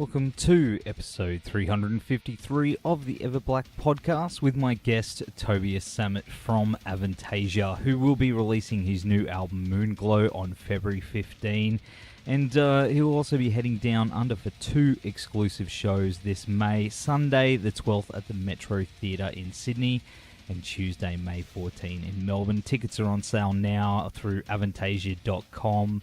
Welcome to episode 353 of the Everblack Podcast with my guest Tobias Sammet from Avantasia, who will be releasing his new album Moonglow on February 15. And he'll also be heading down under for two exclusive shows this May, Sunday the 12th at the Metro Theatre in Sydney and Tuesday, May 14 in Melbourne. Tickets are on sale now through avantasia.com.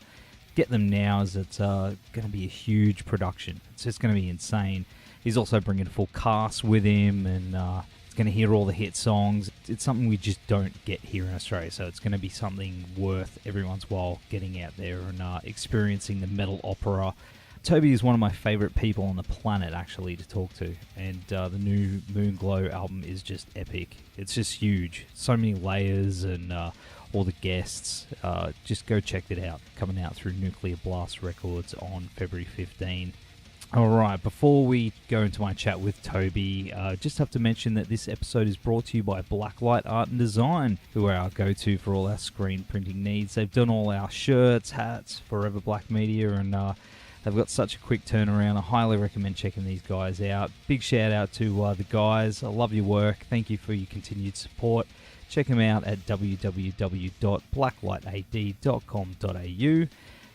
Get them now, as it's going to be a huge production. It's just going to be insane. He's also bringing a full cast with him, and it's going to hear all the hit songs. It's something we just don't get here in Australia, so it's going to be something worth everyone's while getting out there and experiencing the metal opera. Toby is one of my favourite people on the planet, actually, to talk to, and the new Moonglow album is just epic. It's just huge. So many layers and all the guests. Just go check it out. Coming out through Nuclear Blast Records on February 15. Alright, before we go into my chat with Toby, just have to mention that this episode is brought to you by Blacklight Art and Design, who are our go-to for all our screen printing needs. They've done all our shirts, hats for Everblack Media, and they've got such a quick turnaround. I highly recommend checking these guys out. Big shout out to the guys. I love your work. Thank you for your continued support. Check them out at www.blacklightad.com.au.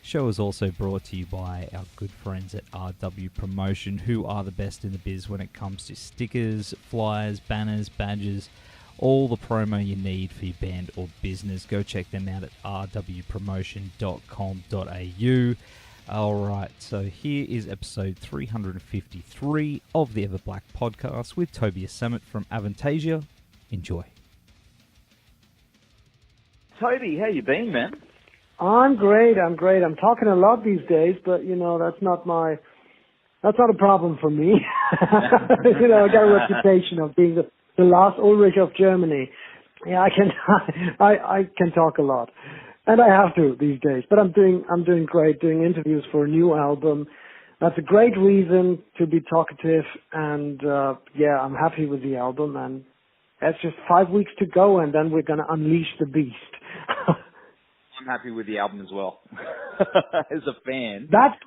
Show is also brought to you by our good friends at RW Promotion, who are the best in the biz when it comes to stickers, flyers, banners, badges, all the promo you need for your band or business. Go check them out at rwpromotion.com.au. Alright, so here is episode 353 of the Everblack Podcast with Tobias Sammet from Avantasia. Enjoy. Toby, how you been, man? I'm great. I'm talking a lot these days, but that's not a problem for me. I got a reputation of being the last Ulrich of Germany. Yeah, I can talk a lot, and I have to these days. But I'm doing great, doing interviews for a new album. That's a great reason to be talkative, and I'm happy with the album. And that's just 5 weeks to go, and then we're gonna unleash the beast. I'm happy with the album as well. As a fan. That's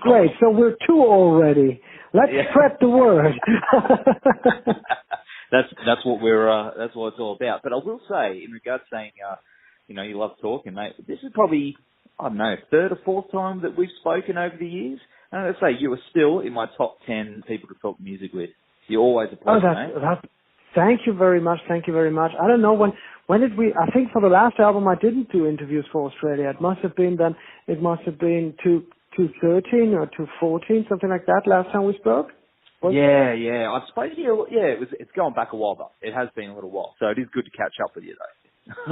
great. So we're two already. Let's spread the word. That's what it's all about. But I will say, in regards to saying, you love talking, mate, this is probably, I don't know, third or fourth time that we've spoken over the years. And I'd say you are still in my top 10 people to talk music with. You're always a pleasure, mate. Thank you very much. I don't know when did we? I think for the last album I didn't do interviews for Australia. It must have been 2013 or 2014, something like that. Last time we spoke. Yeah. I suppose it's going back a while, but it has been a little while. So it is good to catch up with you, though.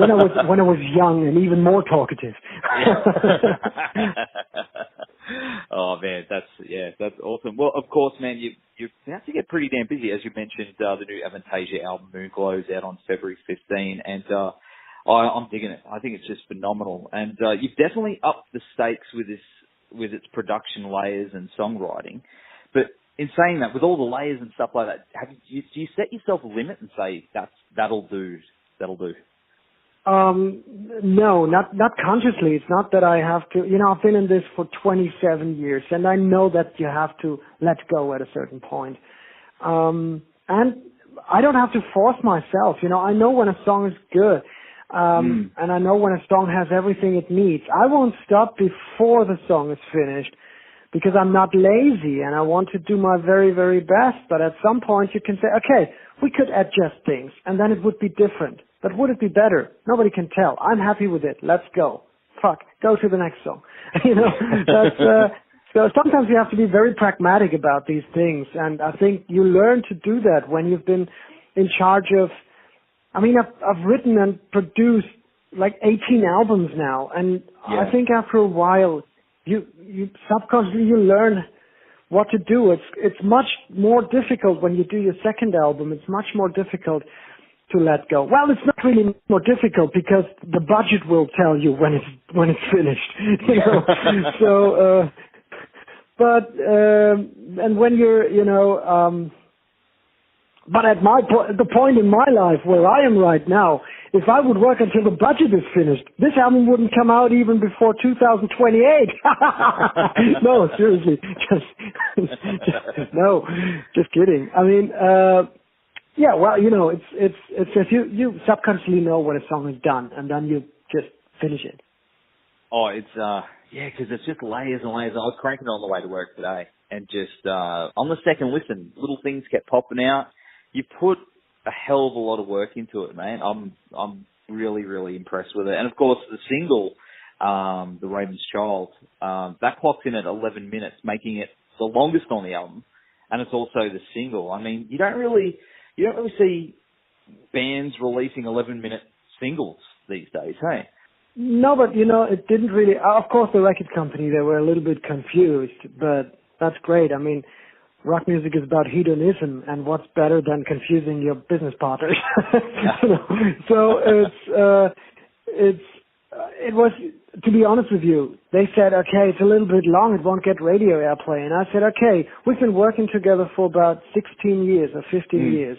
when I was young and even more talkative. Oh man, that's awesome. Well, of course, man, you have to get pretty damn busy, as you mentioned. The new Avantasia album Moonglow is out on February 15, and I'm digging it. I think it's just phenomenal, and you've definitely upped the stakes with its production layers and songwriting. But in saying that, with all the layers and stuff like that, do you set yourself a limit and say that'll do? No, not consciously. It's not that I have to, I've been in this for 27 years, and I know that you have to let go at a certain point. And I don't have to force myself, I know when a song is good, and I know when a song has everything it needs. I won't stop before the song is finished, because I'm not lazy, and I want to do my very, very best. But at some point you can say, okay, we could adjust things, and then it would be different. But would it be better? Nobody can tell. I'm happy with it. Let's go. Go to the next song. So sometimes you have to be very pragmatic about these things. And I think you learn to do that when you've been in charge of, I've written and produced like 18 albums now. And I think after a while, you subconsciously you learn what to do. It's much more difficult when you do your second album. It's much more difficult to let go. Well, it's not really more difficult because the budget will tell you when it's finished. So, and when you're, But at the point in my life where I am right now, if I would work until the budget is finished, this album wouldn't come out even before 2028. No, seriously, just kidding. I mean, yeah, well, it's just you subconsciously know when a song is done, and then you just finish it. Oh, it's because it's just layers and layers. I was cranking it on the way to work today, and just on the second listen, little things kept popping out. You put a hell of a lot of work into it, man. I'm really, really impressed with it. And of course, the single, The Raven's Child, that clocks in at 11 minutes, making it the longest on the album. And it's also the single. I mean, you don't really see bands releasing 11-minute singles these days, hey? No, but it didn't really. Of course, the record company, they were a little bit confused, but that's great. I mean, rock music is about hedonism, and what's better than confusing your business partners? So it was, to be honest with you, they said, okay, it's a little bit long, it won't get radio airplay. And I said, okay, we've been working together for about 16 years or 15 years.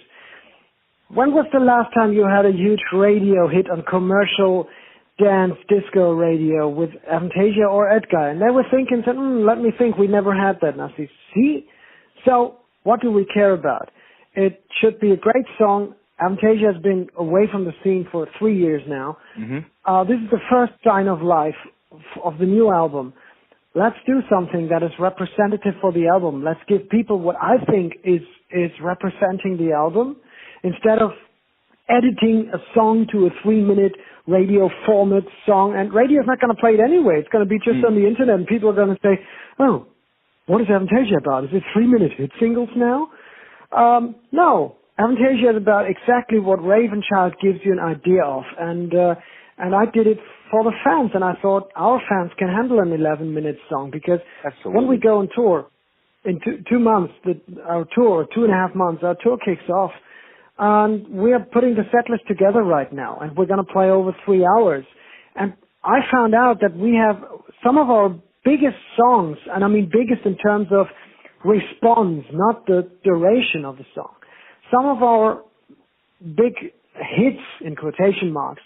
When was the last time you had a huge radio hit on commercial dance disco radio with Avantasia or Edgar? And they were thinking, let me think, we never had that. And I said, see? So what do we care about? It should be a great song. Avantasia has been away from the scene for 3 years now. Mm-hmm. This is the first sign of life of the new album. Let's do something that is representative for the album. Let's give people what I think is representing the album, instead of editing a song to a 3-minute radio format song. And radio's not going to play it anyway. It's going to be just on the internet, and people are going to say, oh, what is Avantasia about? Is it 3-minute hit singles now? No. Avantasia is about exactly what Ravenchild gives you an idea of. And I did it for the fans, and I thought our fans can handle an 11-minute song, because when we go on tour, in 2 months, our tour, 2.5 months, our tour kicks off. And we are putting the set list together right now, and we're going to play over 3 hours. And I found out that we have some of our biggest songs, and I mean biggest in terms of response, not the duration of the song. Some of our big hits, in quotation marks,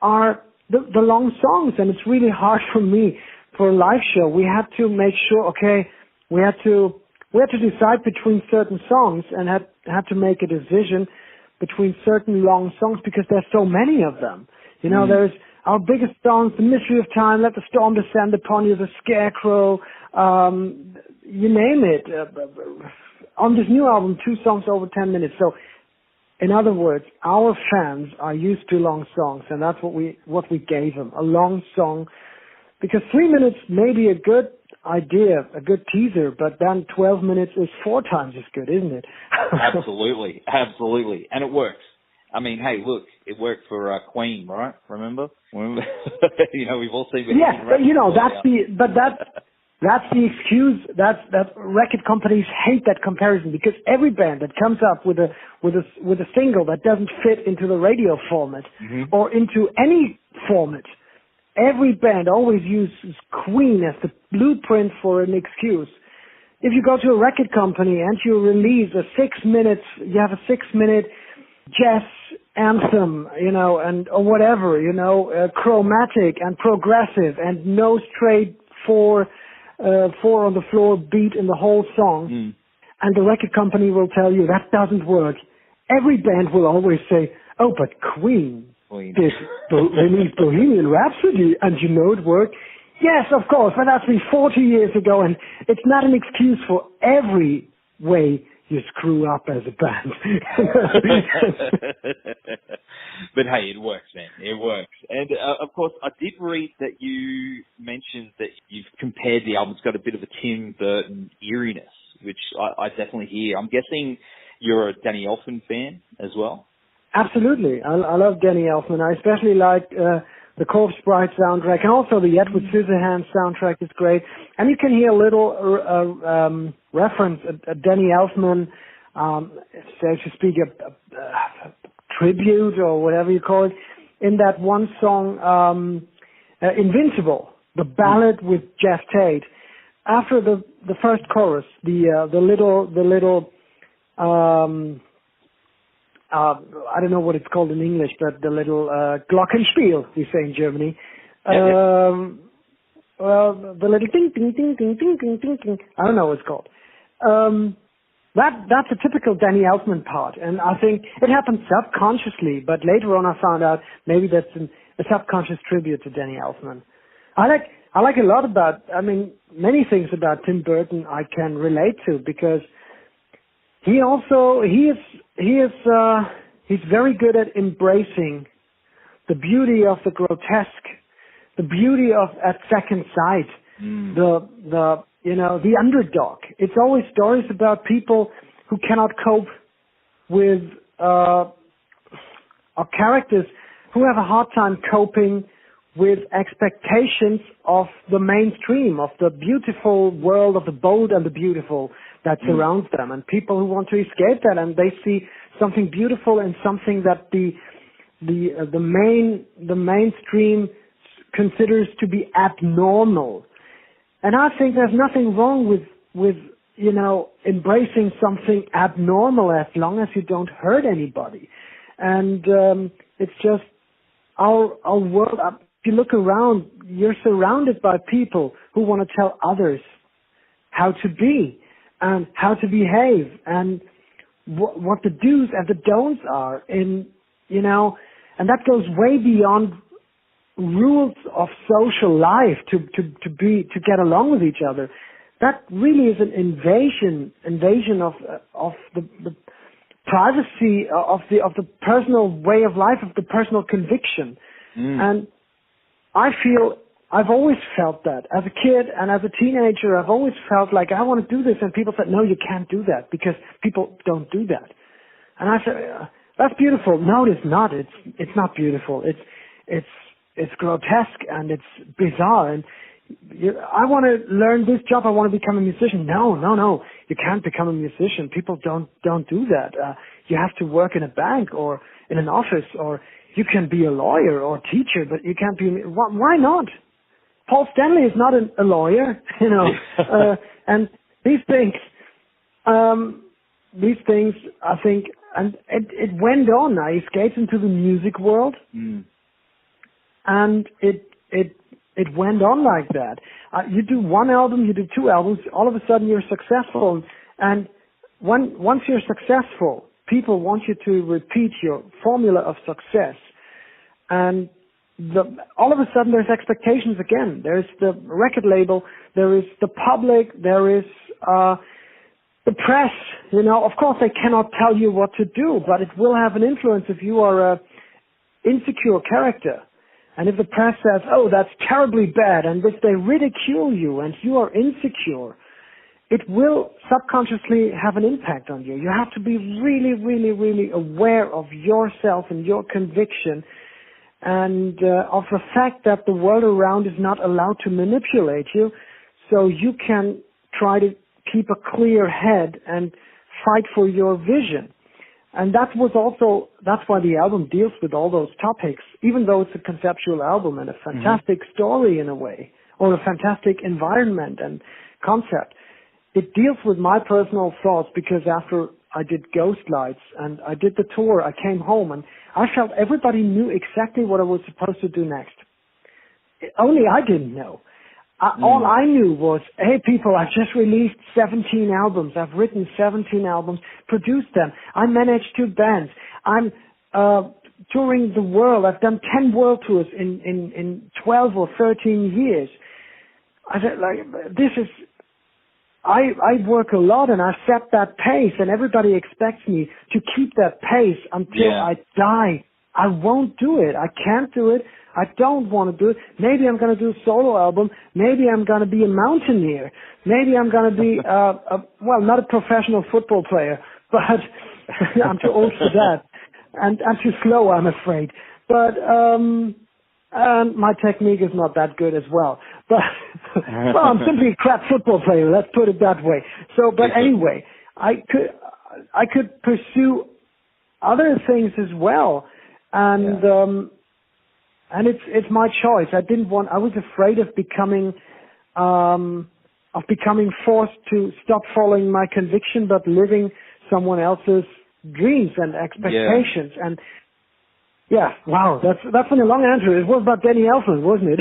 are the long songs, and it's really hard for me for a live show. We had to make sure, okay, we had to decide between certain songs, and had to make a decision between certain long songs, because there's so many of them. There's our biggest songs, The Mystery of Time, Let the Storm Descend Upon You, The Scarecrow, you name it. On this new album, 2 songs over 10 minutes. So, in other words, our fans are used to long songs, and that's what we gave them, a long song, because 3 minutes may be a good idea, a good teaser, but then 12 minutes is 4 times as good, isn't it? Absolutely. And it works. I mean, hey, look, it worked for Queen, right? Remember? We've all seen. That's the excuse. That record companies hate that comparison, because every band that comes up with a single that doesn't fit into the radio format or into any format, every band always uses Queen as the blueprint for an excuse. If you go to a record company and you release you have a 6-minute jazz anthem, or whatever, chromatic and progressive and no straight four on the floor beat in the whole song, and the record company will tell you that doesn't work. Every band will always say, oh, but Queen did release Bohemian Rhapsody, and it worked. Yes, of course, but that's been 40 years ago, and it's not an excuse for every way you screw up as a band. But hey, it works, man. It works. And of course, I did read that you mentioned that you've compared the album. It's got a bit of a Tim Burton eeriness, which I definitely hear. I'm guessing you're a Danny Elfman fan as well? Absolutely. I love Danny Elfman. I especially like the Corpse Bride soundtrack, and also the Edward Scissorhands soundtrack is great. And you can hear a little reference, a Danny Elfman, so to speak, a tribute or whatever you call it, in that one song, Invincible, the ballad with Jeff Tate. After the first chorus, the little I don't know what it's called in English, but the little Glockenspiel, we say in Germany. Well, the little ding, ding, ding, ding, ding, ding, ding, ding. I don't know what it's called. That's a typical Danny Elfman part, and I think it happened subconsciously, but later on I found out maybe that's a subconscious tribute to Danny Elfman. I like a lot many things about Tim Burton I can relate to, because he's very good at embracing the beauty of the grotesque, the beauty of at second sight, the underdog. It's always stories about people who cannot cope with, or characters who have a hard time coping with expectations of the mainstream, of the beautiful world of the bold and the beautiful that surrounds them, and people who want to escape that, and they see something beautiful in something that the mainstream considers to be abnormal. And I think there's nothing wrong with embracing something abnormal as long as you don't hurt anybody. And it's just our world. If you look around, you're surrounded by people who want to tell others how to be and how to behave and what the do's and the don'ts are. And that goes way beyond rules of social life to get along with each other. That really is an invasion of the privacy of the personal way of life, of the personal conviction. And I feel I've always felt that as a kid and as a teenager. I've always felt like I want to do this, and people said, no, you can't do that because people don't do that. And I said, that's beautiful. No, it's not. It's not beautiful. It's grotesque and it's bizarre. And I want to learn this job. I want to become a musician. No. You can't become a musician. People don't do that. You have to work in a bank or in an office, or you can be a lawyer or a teacher, but you can't be. Why not? Paul Stanley is not a lawyer, and these things, I think, and it went on. I escaped into the music world, and it went on like that. You do one album, you do two albums, all of a sudden you're successful, and once you're successful, people want you to repeat your formula of success, and all of a sudden there's expectations again. There's the record label, there is the public, there is the press. Of course they cannot tell you what to do, but it will have an influence if you are a insecure character. And if the press says, oh, that's terribly bad, and if they ridicule you and you are insecure, it will subconsciously have an impact on you. You have to be really, really, really aware of yourself and your conviction, and of the fact that the world around is not allowed to manipulate you, so you can try to keep a clear head and fight for your vision. And that's why the album deals with all those topics, even though it's a conceptual album and a fantastic story in a way, or a fantastic environment and concept. It deals with my personal thoughts, because after I did Ghost Lights and I did the tour, I came home and I felt everybody knew exactly what I was supposed to do next. Only I didn't know. All I knew was, hey people, I've just released 17 albums. I've written 17 albums, produced them. I manage 2 bands. I'm touring the world. I've done 10 world tours in 12 or 13 years. I said, I work a lot and I've set that pace, and everybody expects me to keep that pace until I die. I won't do it. I can't do it. I don't want to do it. Maybe I'm going to do a solo album. Maybe I'm going to be a mountaineer. Maybe I'm going to be, not a professional football player, but I'm too old for that. And I'm too slow, I'm afraid. But my technique is not that good as well. But I'm simply a crap football player. Let's put it that way. So, but anyway, I could pursue other things as well, and it's my choice. I was afraid of becoming forced to stop following my conviction, but living someone else's dreams and expectations. Yeah. And yeah, wow, that's been a long answer. It was about Danny Elfman, wasn't it?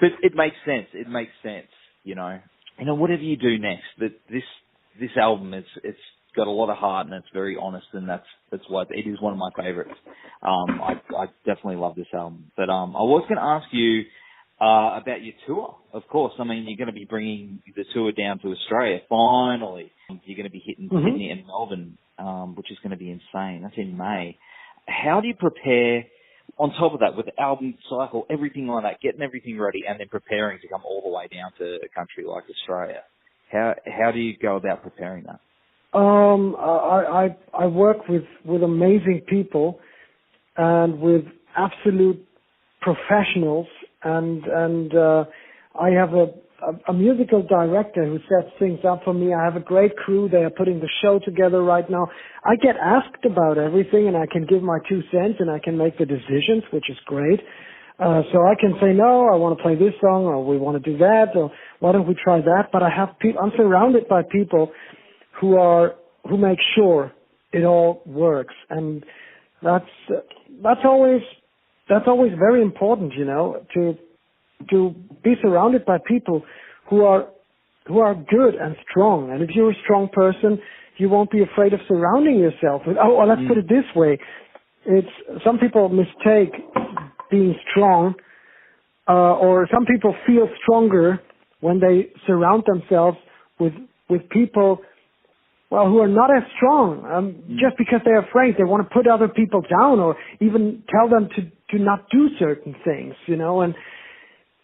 But it makes sense. It makes sense, you know. Whatever you do next, this album, it's got a lot of heart and it's very honest, and that's why it is one of my favorites. I definitely love this album. But I was going to ask you about your tour. Of course, I mean, you're going to be bringing the tour down to Australia. Finally, you're going to be hitting Sydney and Melbourne, which is going to be insane. That's in May. How do you prepare, on top of that, with the album cycle, everything like that, getting everything ready and then preparing to come all the way down to a country like Australia? How do you go about preparing that? I work with amazing people and with absolute professionals, and I have a musical director who sets things up for me. I have a great crew. They are putting the show together right now. I get asked about everything, and I can give my 2 cents, and I can make the decisions, which is great. So I can say, no, I want to play this song, or we want to do that, or why don't we try that? But I'm surrounded by people who make sure it all works, and that's always very important, you know, to be surrounded by people who are good and strong. And if you're a strong person, you won't be afraid of surrounding yourself with, let's put it this way. Some people mistake being strong, or some people feel stronger when they surround themselves with people, well, who are not as strong, just because they're afraid. They want to put other people down, or even tell them to not do certain things, you know. And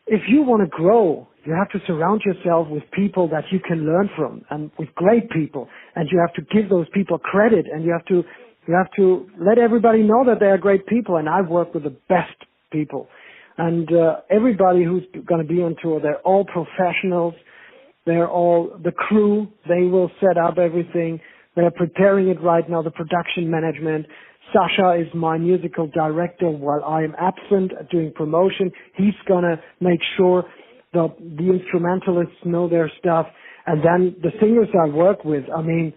if you want to grow, you have to surround yourself with people that you can learn from, and with great people. And you have to give those people credit, and you have to let everybody know that they are great people. And I've worked with the best people. And everybody who's going to be on tour, they're all professionals. They're all the crew. They will set up everything. They're preparing it right now, the production management. Sasha is my musical director while I am absent doing promotion. He's going to make sure the instrumentalists know their stuff. And then the singers I work with, I mean,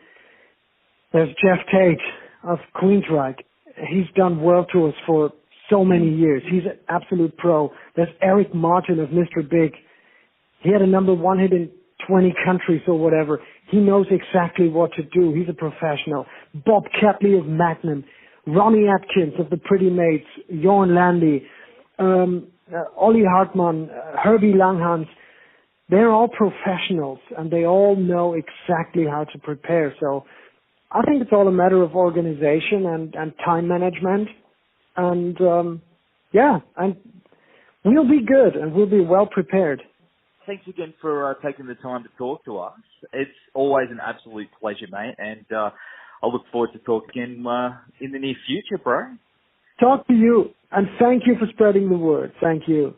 there's Jeff Tate of Queensryche. He's done world tours for so many years. He's an absolute pro. There's Eric Martin of Mr. Big. He had a #1 hit in 20 countries or whatever. He knows exactly what to do. He's a professional. Bob Catley of Magnum. Ronnie Atkins of the Pretty Mates. Jorn Landy. Ollie Hartmann. Herbie Langhans. They're all professionals, and they all know exactly how to prepare. So I think it's all a matter of organization and time management. And and we'll be good, and we'll be well prepared. Thanks again for taking the time to talk to us. It's always an absolute pleasure, mate, and I look forward to talking again in the near future, bro. Talk to you, and thank you for spreading the word. Thank you.